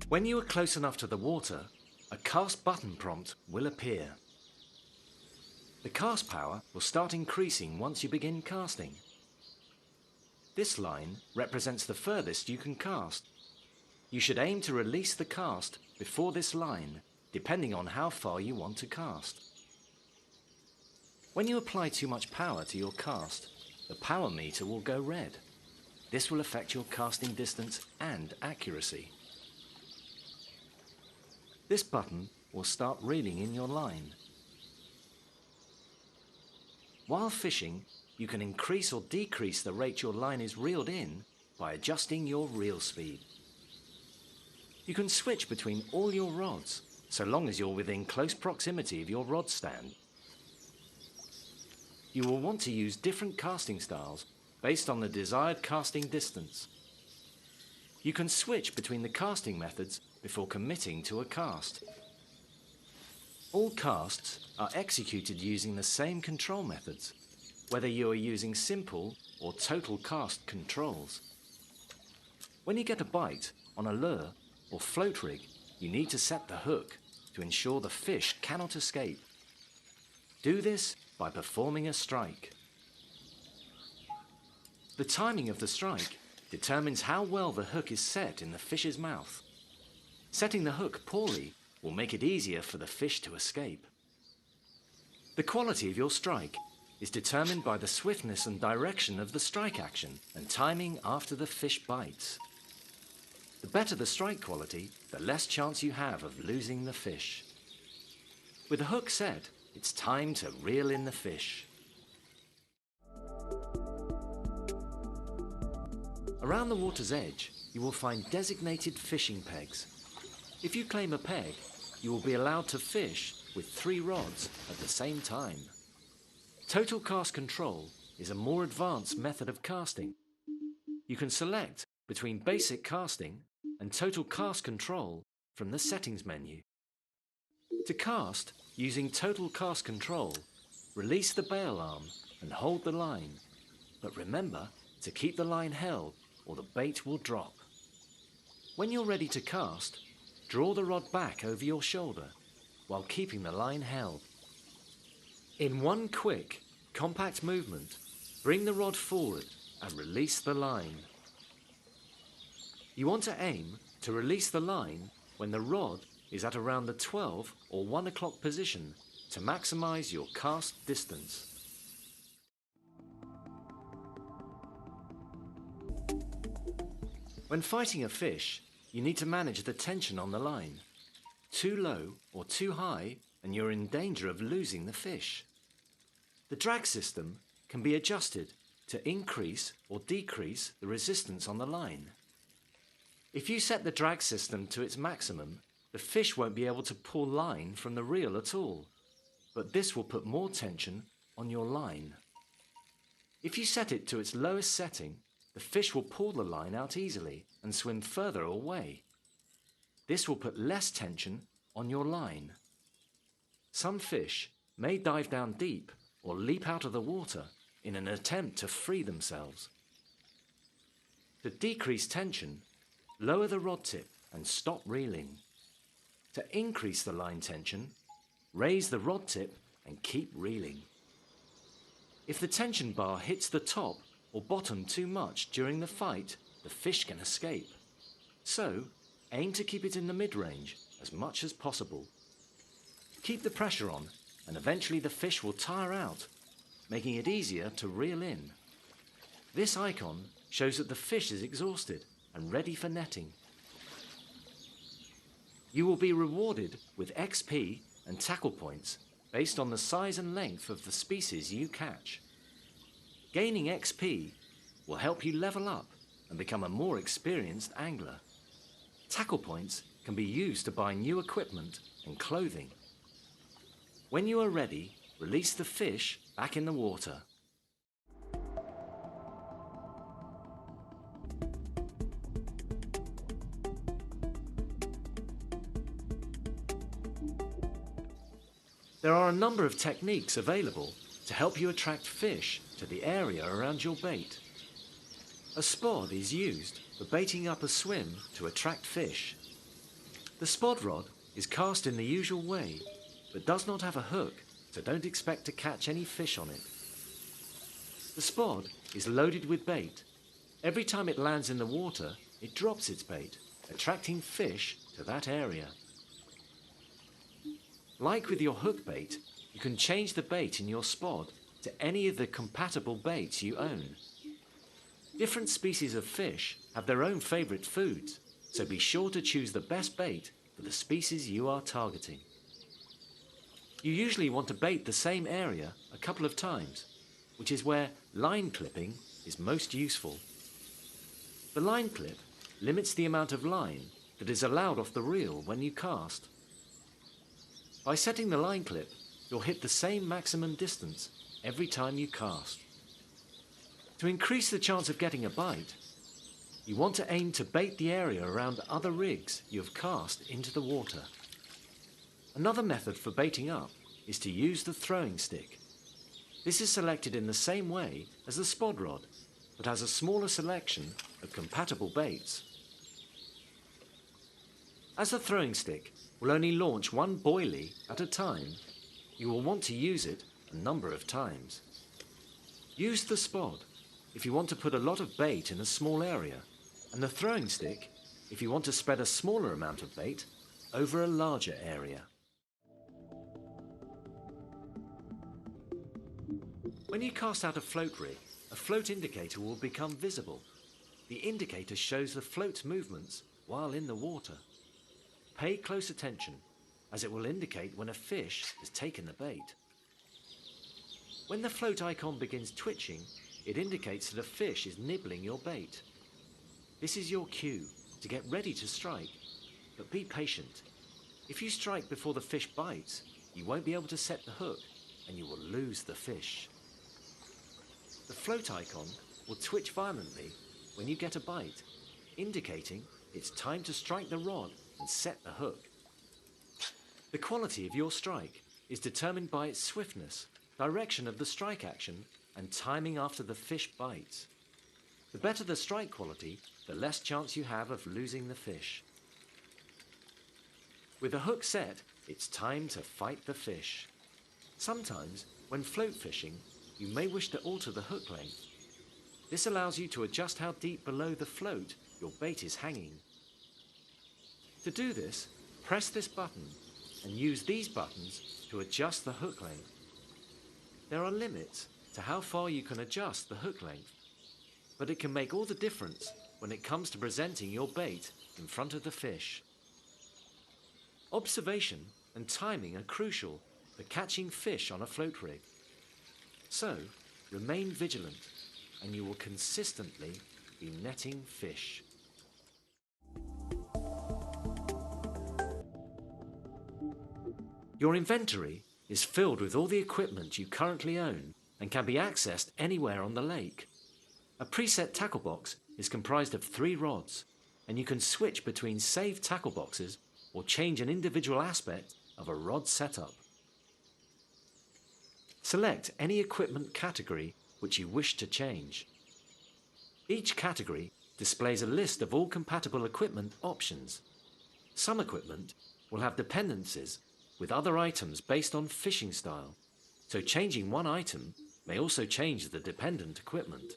When you are close enough to the water, a cast button prompt will appear. The cast power will start increasing once you begin casting. This line represents the furthest you can cast. You should aim to release the cast before this line, depending on how far you want to cast. When you apply too much power to your cast, the power meter will go red. This will affect your casting distance and accuracy. This button will start reeling in your line. While fishing, you can increase or decrease the rate your line is reeled in by adjusting your reel speed. You can switch between all your rods, so long as you're within close proximity of your rod stand. You will want to use different casting styles based on the desired casting distance. You can switch between the casting methods before committing to a cast. All casts are executed using the same control methods, whether you are using simple or total cast controls. When you get a bite on a lure or float rig, you need to set the hook to ensure the fish cannot escape. Do this by performing a strike. The timing of the strike determines how well the hook is set in the fish's mouth. Setting the hook poorly will make it easier for the fish to escape. The quality of your strike is determined by the swiftness and direction of the strike action and timing after the fish bites. The better the strike quality, the less chance you have of losing the fish. With the hook set, it's time to reel in the fish. Around the water's edge, you will find designated fishing pegs. If you claim a peg, you will be allowed to fish with 3 rods at the same time. Total cast control is a more advanced method of casting. You can select between basic casting and total cast control from the settings menu. To cast using total cast control, release the bail arm and hold the line, but remember to keep the line held or the bait will drop. When you're ready to cast, draw the rod back over your shoulder while keeping the line held. In one quick, compact movement, bring the rod forward and release the line. You want to aim to release the line when the rod is at around the 12 or 1 o'clock position to maximize your cast distance. When fighting a fish, you need to manage the tension on the line. Too low or too high and you're in danger of losing the fish. The drag system can be adjusted to increase or decrease the resistance on the line. If you set the drag system to its maximum, the fish won't be able to pull line from the reel at all, but this will put more tension on your line. If you set it to its lowest setting, the fish will pull the line out easily and swim further away. This will put less tension on your line. Some fish may dive down deep or leap out of the water in an attempt to free themselves. To decrease tension, lower the rod tip and stop reeling. To increase the line tension, raise the rod tip and keep reeling. If the tension bar hits the top or bottom too much during the fight, the fish can escape. So, aim to keep it in the mid-range as much as possible. Keep the pressure on and eventually the fish will tire out, making it easier to reel in. This icon shows that the fish is exhausted and ready for netting. You will be rewarded with XP and tackle points based on the size and length of the species you catch. Gaining XP will help you level up and become a more experienced angler. Tackle points can be used to buy new equipment and clothing. When you are ready, release the fish back in the water. There are a number of techniques available to help you attract fish to the area around your bait. A spod is used for baiting up a swim to attract fish. The spod rod is cast in the usual way, but does not have a hook, so don't expect to catch any fish on it. The spod is loaded with bait. Every time it lands in the water, it drops its bait, attracting fish to that area. Like with your hook bait, you can change the bait in your spod to any of the compatible baits you own. Different species of fish have their own favourite foods, so be sure to choose the best bait for the species you are targeting. You usually want to bait the same area a couple of times, which is where line clipping is most useful. The line clip limits the amount of line that is allowed off the reel when you cast. By setting the line clip, you'll hit the same maximum distance every time you cast. To increase the chance of getting a bite, you want to aim to bait the area around other rigs you have cast into the water. Another method for baiting up is to use the throwing stick. This is selected in the same way as the spod rod, but has a smaller selection of compatible baits. As the throwing stick will only launch one boilie at a time, you will want to use it a number of times. Use the spod if you want to put a lot of bait in a small area, and the throwing stick if you want to spread a smaller amount of bait over a larger area. When you cast out a float rig, a float indicator will become visible. The indicator shows the float's movements while in the water. Pay close attention, as it will indicate when a fish has taken the bait. When the float icon begins twitching, it indicates that a fish is nibbling your bait. This is your cue to get ready to strike, but be patient. If you strike before the fish bites, you won't be able to set the hook and you will lose the fish. The float icon will twitch violently when you get a bite, indicating it's time to strike the rod and set the hook. The quality of your strike is determined by its swiftness, direction of the strike action, and timing after the fish bites. The better the strike quality, the less chance you have of losing the fish. With the hook set, it's time to fight the fish. Sometimes, when float fishing, you may wish to alter the hook length. This allows you to adjust how deep below the float your bait is hanging. To do this, press this button and use these buttons to adjust the hook length. There are limits to how far you can adjust the hook length, but it can make all the difference when it comes to presenting your bait in front of the fish. Observation and timing are crucial for catching fish on a float rig. So, remain vigilant and you will consistently be netting fish. Your inventory is filled with all the equipment you currently own and can be accessed anywhere on the lake. A preset tackle box is comprised of 3 rods, and you can switch between saved tackle boxes or change an individual aspect of a rod setup. Select any equipment category which you wish to change. Each category displays a list of all compatible equipment options. Some equipment will have dependencies with other items based on fishing style, so changing one item may also change the dependent equipment.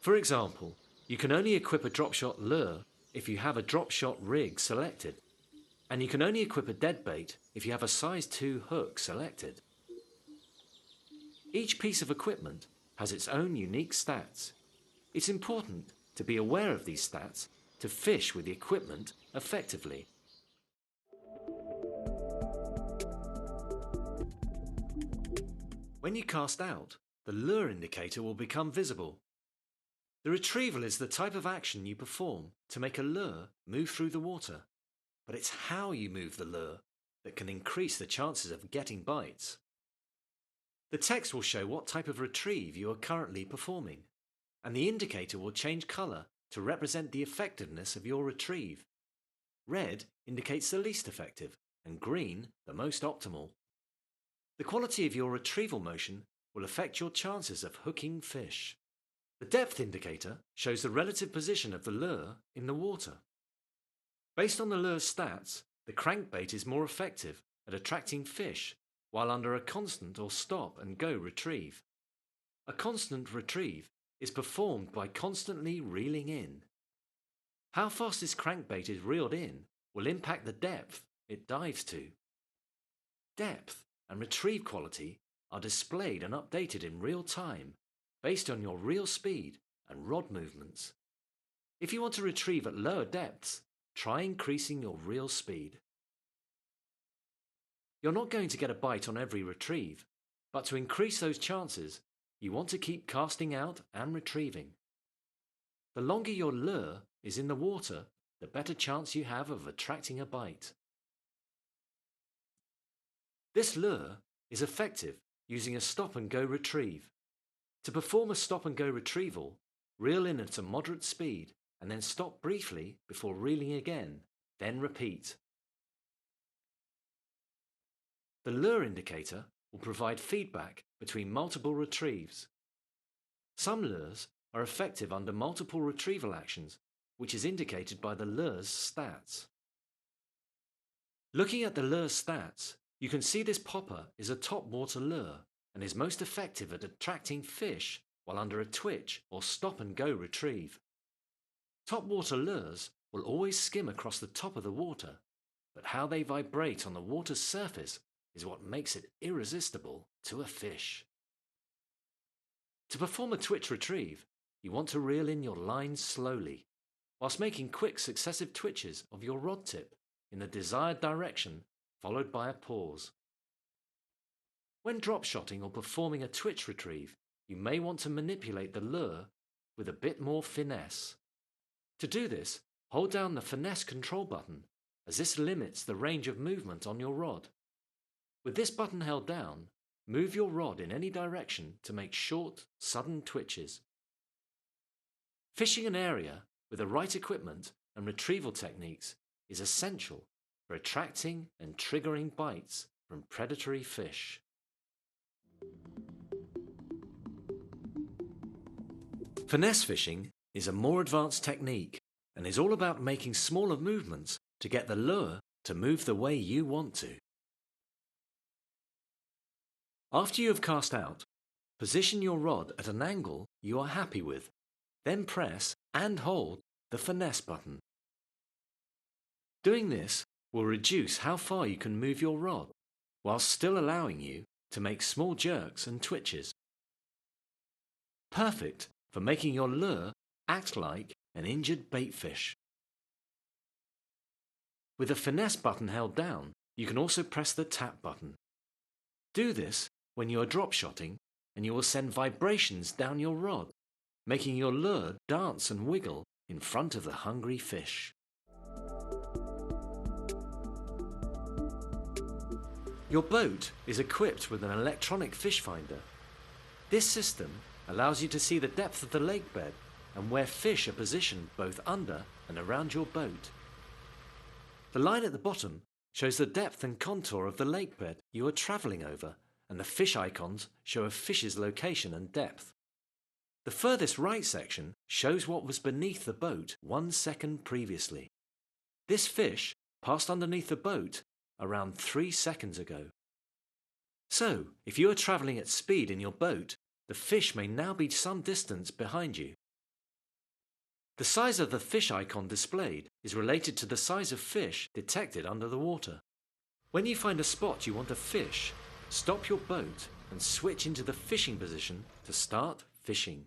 For example, you can only equip a drop shot lure if you have a drop shot rig selected, and you can only equip a deadbait if you have a size 2 hook selected. Each piece of equipment has its own unique stats. It's important to be aware of these stats to fish with the equipment effectively. When you cast out, the lure indicator will become visible. The retrieval is the type of action you perform to make a lure move through the water, but it's how you move the lure that can increase the chances of getting bites. The text will show what type of retrieve you are currently performing, and the indicator will change colour to represent the effectiveness of your retrieve. Red indicates the least effective, and green the most optimal. The quality of your retrieval motion will affect your chances of hooking fish. The depth indicator shows the relative position of the lure in the water. Based on the lure's stats, the crankbait is more effective at attracting fish while under a constant or stop and go retrieve. A constant retrieve is performed by constantly reeling in. How fast this crankbait is reeled in will impact the depth it dives to. Depth and retrieve quality are displayed and updated in real time based on your reel speed and rod movements. If you want to retrieve at lower depths, try increasing your reel speed. You're not going to get a bite on every retrieve, but to increase those chances, you want to keep casting out and retrieving. The longer your lure is in the water, the better chance you have of attracting a bite. This lure is effective using a stop and go retrieve. To perform a stop and go retrieval, reel in at a moderate speed and then stop briefly before reeling again, then repeat. The lure indicator will provide feedback between multiple retrieves. Some lures are effective under multiple retrieval actions, which is indicated by the lure's stats. Looking at the lure's stats, you can see this popper is a topwater lure and is most effective at attracting fish while under a twitch or stop and go retrieve. Topwater lures will always skim across the top of the water, but how they vibrate on the water's surface is what makes it irresistible to a fish. To perform a twitch retrieve, you want to reel in your line slowly, whilst making quick successive twitches of your rod tip in the desired direction, followed by a pause. When drop shotting or performing a twitch retrieve, you may want to manipulate the lure with a bit more finesse. To do this, hold down the finesse control button, as this limits the range of movement on your rod. With this button held down, move your rod in any direction to make short, sudden twitches. Fishing an area with the right equipment and retrieval techniques is essential for attracting and triggering bites from predatory fish. Finesse fishing is a more advanced technique and is all about making smaller movements to get the lure to move the way you want to. After you have cast out, position your rod at an angle you are happy with, then press and hold the finesse button. Doing this will reduce how far you can move your rod, while still allowing you to make small jerks and twitches. Perfect for making your lure act like an injured baitfish. With the finesse button held down, you can also press the tap button. Do this when you are drop shotting, and you will send vibrations down your rod, making your lure dance and wiggle in front of the hungry fish. Your boat is equipped with an electronic fish finder. This system allows you to see the depth of the lake bed and where fish are positioned both under and around your boat. The line at the bottom shows the depth and contour of the lake bed you are travelling over, and the fish icons show a fish's location and depth. The furthest right section shows what was beneath the boat 1 second previously. This fish passed underneath the boat around 3 seconds ago. So, if you are travelling at speed in your boat, the fish may now be some distance behind you. The size of the fish icon displayed is related to the size of fish detected under the water. When you find a spot you want to fish, stop your boat and switch into the fishing position to start fishing.